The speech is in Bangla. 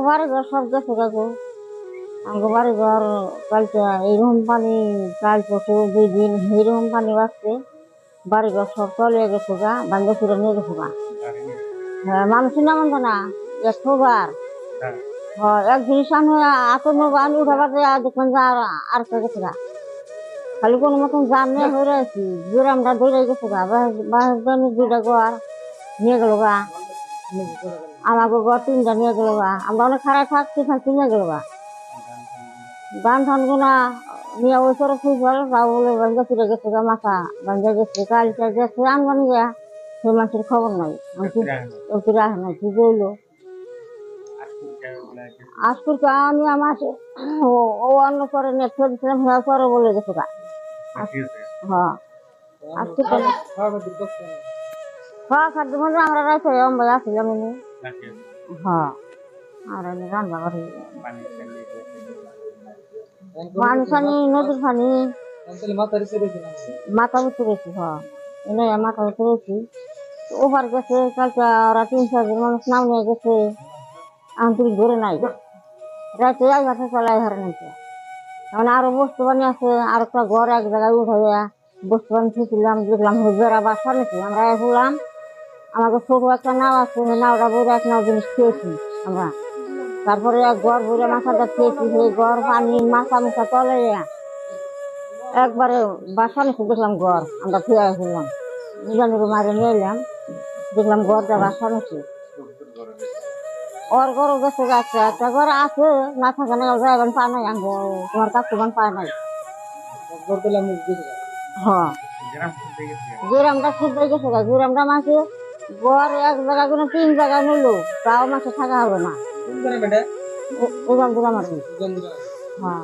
বাড়ি ঘর সব গেছে কাকু। আমাকে বাড়ি ঘর কালকে এইরকম পানি, কাল পরশু 2 দিন এইরকম পানি বাড়ছে, বাড়ি ঘর সব চলে গেছে গা, বান্ধব ফিরে নিয়ে গেছে গা। হ্যাঁ, মানুষের নাম না 100 বার। হ্যাঁ, এক জিনিস আমি আতঙ্ক আমি উঠাবার দেখলাম যে আর কে গেছে গা। খালি কোনো মতন জাম নিয়ে হয়ে আছি, আমরা দৌড়ে গেছে গা, বাস 2টা ঘর নিয়ে গেল গা। আমাকে ঘর 3টা নিয়ে গেল গা, আমরা অনেক খারাপ থাকছি, থাকছি নিয়ে গেল গা। ধান ধান গুনা নিয়ে ওই করে খুব ভালো বলে বান্ধব ফিরে গেছে গা, মাথা বান্ধব গেছে, কালকে গেছে আনবানি গা, সে মানুষের খবর নাই। রাখে নাই কি বললো আজকুর আমি আমার ও অন্য করে নেট দিয়েছিলাম, হওয়ার পরে বলে গেছে গা। হ্যাঁ, আজকুর হ্যাঁ খাদ্য মধ্যে আমরা রাখতে আমরা আসছিলাম এনে। হ্যাঁ, আর এনে রান্না করি পানি ফানি, নদীর পানি মাথা উঠে গেছি। হ্যাঁ, এনে মাথা উঠে গেছি। ওভার গেছে কালকে ওরা 3-4 জন মানুষ নাম নিয়ে গেছে, আন্তরিক ধরে নাই, রাতে 11টা চলাই হারে নাইছে। এখন আরো বস্তু বানি আছে, আর একটা ঘর এক জায়গায় উঠাইয়া বস্তু বানি ছিলাম, দেখলাম বেড়া বাসা নাকি, আমরা বললাম আমাকে ছোট একটা নাও আছে, নাওটা বইরে এক নাও জিনিস খেয়েছি আমরা। তারপরে এক ঘর বইরে মাথাটা খেয়েছি, সেই ঘর পানি মাথা মুখা চলে একবারে বাসা নাকি, দেখলাম ঘর আমরা ফিরে আসলাম, নিজানুর মারে নিয়ে এলাম, দেখলাম ঘরটা বাসা নাকি। ওর ঘরও গেছে গাছে, একটা ঘর আছে না থাকে না, যাইবেন পা নাই, তোমার কাকুবান পায় নাই। হ্যাঁ, গ্রামটা শুদ্ধ গেছে গা, গ্রামটা মাসে ঘর এক জায়গা করে 3 জায়গায় নিলো, তাও মাসে থাকা হবে না। ওখান গ্রাম আর কি। হ্যাঁ।